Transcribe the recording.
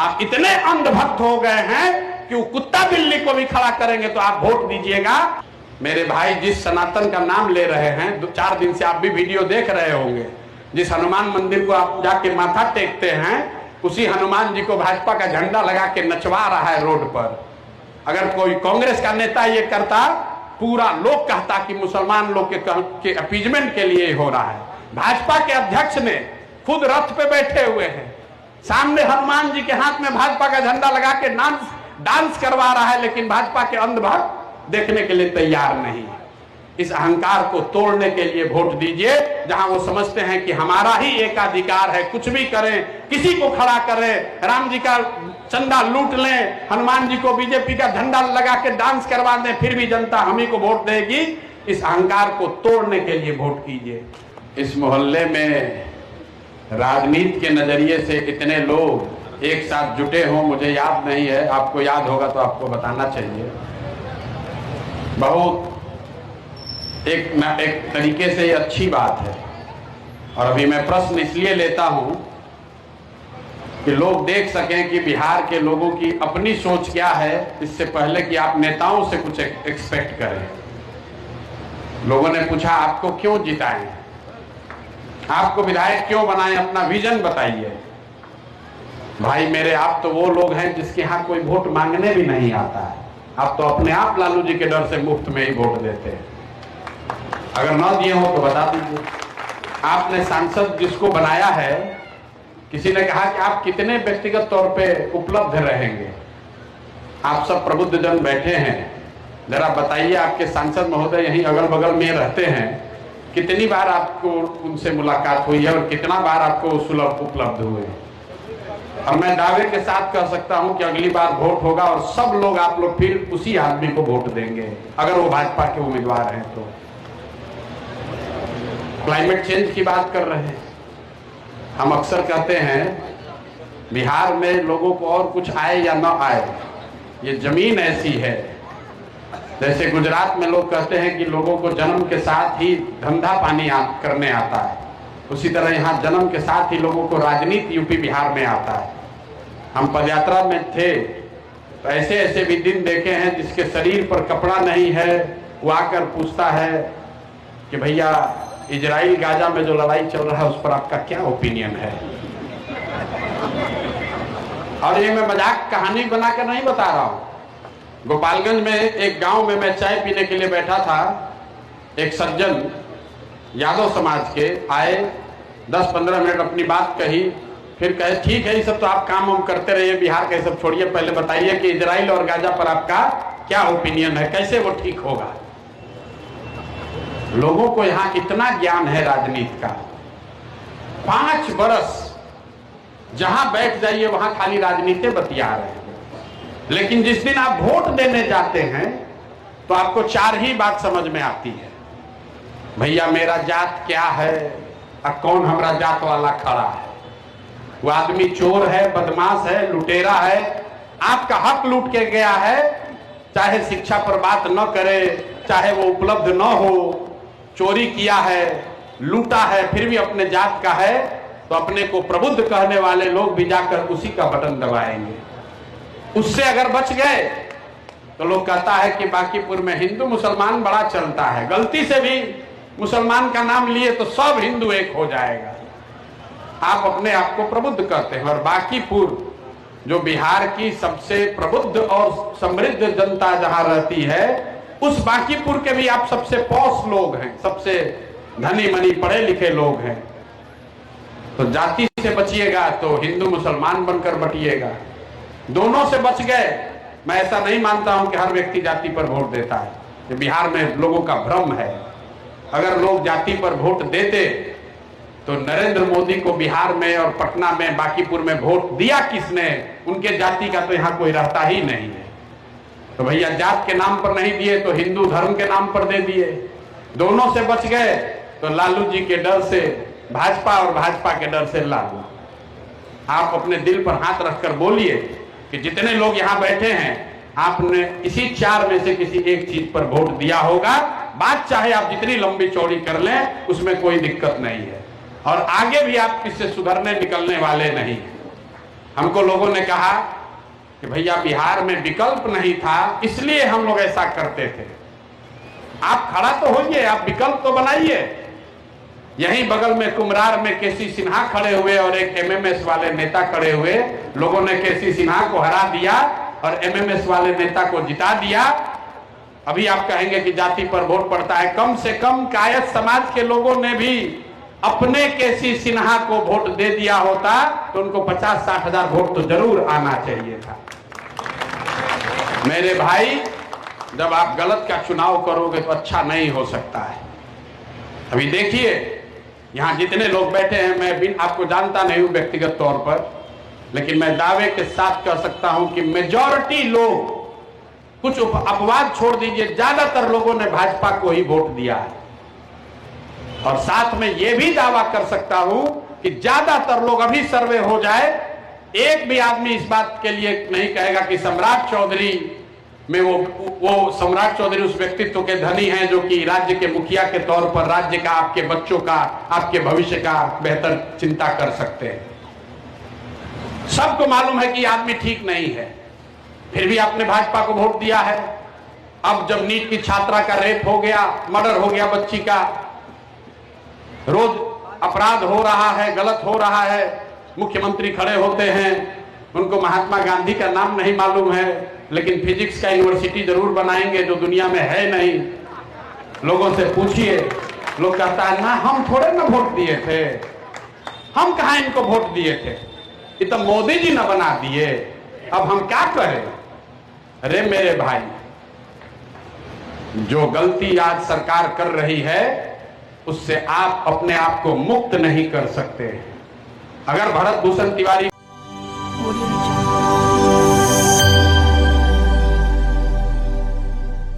आप इतने अंधभक्त हो गए हैं कि वो कुत्ता बिल्ली को भी खड़ा करेंगे तो आप वोट दीजिएगा। मेरे भाई, जिस सनातन का नाम ले रहे हैं, 2-4 दिन से आप भी वीडियो देख रहे होंगे, जिस हनुमान मंदिर को आप जाके माथा टेकते हैं, उसी हनुमान जी को भाजपा का झंडा लगा के नचवा रहा है रोड पर। अगर कोई कांग्रेस का नेता ये करता, पूरा लोग कहता कि मुसलमान लोग के अपीजमेंट के लिए हो रहा है। भाजपा के अध्यक्ष ने खुद रथ पे बैठे हुए हैं, सामने हनुमान जी के हाथ में भाजपा का झंडा लगा के डांस करवा रहा है, लेकिन भाजपा के अंधभक्त देखने के लिए तैयार नहीं। इस अहंकार को तोड़ने के लिए वोट दीजिए, जहां वो समझते हैं कि हमारा ही एकाधिकार है, कुछ भी करें, किसी को खड़ा करें, राम जी का चंदा लूट लें, हनुमान जी को बीजेपी का झंडा लगा के डांस करवा दें, फिर भी जनता हम ही को वोट देगी। इस अहंकार को तोड़ने के लिए वोट कीजिए। इस मोहल्ले में राजनीति के नजरिए से इतने लोग एक साथ जुटे हों, मुझे याद नहीं है, आपको याद होगा तो आपको बताना चाहिए। बहुत एक तरीके से ये अच्छी बात है। और अभी मैं प्रश्न इसलिए लेता हूं कि लोग देख सकें कि बिहार के लोगों की अपनी सोच क्या है, इससे पहले कि आप नेताओं से कुछ एक्सपेक्ट करें। लोगों ने पूछा आपको क्यों जिताएं, आपको विधायक क्यों बनाएं, अपना विजन बताइए। भाई मेरे, आप तो वो लोग हैं जिसके यहाँ कोई वोट मांगने भी नहीं आता है। आप तो अपने आप लालू जी के डर से मुफ्त में ही वोट देते हैं। अगर न दिए हो तो बता दीजिए। आपने सांसद जिसको बनाया है, किसी ने कहा कि आप कितने व्यक्तिगत तौर पे उपलब्ध रहेंगे। आप सब प्रबुद्ध जन बैठे हैं, जरा बताइए, आपके सांसद महोदय यहीं अगल बगल में रहते हैं, कितनी बार आपको उनसे मुलाकात हुई है और कितना बार आपको सुलभ उपलब्ध हुए। और मैं दावे के साथ कह सकता हूं कि अगली बार वोट होगा और सब लोग, आप लोग फिर उसी आदमी को वोट देंगे, अगर वो भाजपा के उम्मीदवार हैं तो। क्लाइमेट चेंज की बात कर रहे हैं, हम अक्सर कहते हैं बिहार में लोगों को और कुछ आए या न आए, ये जमीन ऐसी है। जैसे गुजरात में लोग कहते हैं कि लोगों को जन्म के साथ ही धंधा पानी करने आता है, उसी तरह यहाँ जन्म के साथ ही लोगों को राजनीति यूपी बिहार में आता है। हम पदयात्रा में थे तो ऐसे ऐसे भी दिन देखे हैं जिसके शरीर पर कपड़ा नहीं है, वो आकर पूछता है कि भैया इजराइल गाजा में जो लड़ाई चल रहा है उस पर आपका क्या ओपिनियन है। और ये मैं मजाक कहानी बनाकर नहीं बता रहा हूं। गोपालगंज में एक गांव में मैं चाय पीने के लिए बैठा था, एक सज्जन यादव समाज के आए, 10-15 मिनट अपनी बात कही, फिर कहे ठीक है ये सब तो आप काम वाम करते रहिए, बिहार का ये सब छोड़िए, पहले बताइए कि इजराइल और गाजा पर आपका क्या ओपिनियन है, कैसे वो ठीक होगा। लोगों को यहाँ इतना ज्ञान है राजनीति का, 5 बरस जहां बैठ जाइए वहां खाली राजनीति बतिया रहे हैं। लेकिन जिस दिन आप वोट देने जाते हैं तो आपको 4 ही बात समझ में आती है। भैया मेरा जात क्या है, और कौन हमारा जात वाला खड़ा है। वो आदमी चोर है, बदमाश है, लुटेरा है, आपका हक लूट के गया है, चाहे शिक्षा पर बात न करे, चाहे वो उपलब्ध न हो, चोरी किया है, लूटा है, फिर भी अपने जात का है, तो अपने को प्रबुद्ध कहने वाले लोग भी जाकर उसी का बटन दबाएंगे। उससे अगर बच गए तो लोग कहता है कि बांकीपुर में हिंदू मुसलमान बड़ा चलता है, गलती से भी मुसलमान का नाम लिए तो सब हिंदू एक हो जाएगा। आप अपने आप को प्रबुद्ध कहते हैं, और बांकीपुर जो बिहार की सबसे प्रबुद्ध और समृद्ध जनता जहां रहती है, उस बांकीपुर के भी आप सबसे पॉश लोग हैं, सबसे धनी मनी पढ़े लिखे लोग हैं। तो जाति से बचिएगा तो हिंदू मुसलमान बनकर बटिएगा, दोनों से बच गए। मैं ऐसा नहीं मानता हूं कि हर व्यक्ति जाति पर वोट देता है, ये बिहार में लोगों का भ्रम है। अगर लोग जाति पर वोट देते तो नरेंद्र मोदी को बिहार में और पटना में, बांकीपुर में वोट दिया किसने, उनके जाति का तो यहाँ कोई रहता ही नहीं है। तो भैया जात के नाम पर नहीं दिए तो हिंदू धर्म के नाम पर दे दिए, दोनों से बच गए। तो लालू जी के डर से भाजपा और भाजपा के डर से लालू। आप अपने दिल पर हाथ रखकर बोलिए कि जितने लोग यहाँ बैठे हैं, आपने इसी 4 में से किसी एक चीज पर वोट दिया होगा। बात चाहे आप जितनी लंबी चौड़ी कर लें, उसमें कोई दिक्कत नहीं है, और आगे भी आप इससे सुधरने निकलने वाले नहीं हैं। हमको लोगों ने कहा कि भैया बिहार में विकल्प नहीं था इसलिए हम लोग ऐसा करते थे। आप खड़ा तो होइए, आप विकल्प तो बनाइए। यहीं बगल में कुम्हरार में केसी सिन्हा खड़े हुए और एक एमएमएस वाले नेता खड़े हुए। लोगों ने केसी सिन्हा को हरा दिया और एमएमएस वाले नेता को जिता दिया। अभी आप कहेंगे कि जाति पर वोट पड़ता है। कम से कम कायस्थ समाज के लोगों ने भी अपने केसी सिन्हा को वोट दे दिया होता तो उनको 50-60 हजार वोट तो जरूर आना चाहिए था। मेरे भाई, जब आप गलत का चुनाव करोगे तो अच्छा नहीं हो सकता है। अभी देखिए यहां जितने लोग बैठे हैं, मैं भी आपको जानता नहीं हूं व्यक्तिगत तौर पर, लेकिन मैं दावे के साथ कह सकता हूं कि मेजॉरिटी लोग, कुछ अपवाद छोड़ दीजिए, ज्यादातर लोगों ने भाजपा को ही वोट दिया है। और साथ में यह भी दावा कर सकता हूं कि ज्यादातर लोग, अभी सर्वे हो जाए, एक भी आदमी इस बात के लिए नहीं कहेगा कि सम्राट चौधरी में वो सम्राट चौधरी उस व्यक्तित्व के धनी हैं जो कि राज्य के मुखिया के तौर पर राज्य का, आपके बच्चों का, आपके भविष्य का बेहतर चिंता कर सकते हैं। सबको मालूम है कि आदमी ठीक नहीं है, फिर भी आपने भाजपा को वोट दिया है। अब जब नीट की छात्रा का रेप हो गया, मर्डर हो गया बच्ची का, रोज अपराध हो रहा है, गलत हो रहा है, मुख्यमंत्री खड़े होते हैं, उनको महात्मा गांधी का नाम नहीं मालूम है, लेकिन फिजिक्स का यूनिवर्सिटी जरूर बनाएंगे जो दुनिया में है नहीं। लोगों से पूछिए, लोग कहता है ना हम थोड़े ना वोट दिए थे, हम कहां इनको वोट दिए थे, ये तो मोदी जी ने बना दिए, अब हम क्या करें। अरे मेरे भाई, जो गलती आज सरकार कर रही है उससे आप अपने आप को मुक्त नहीं कर सकते। अगर भरत भूषण तिवारी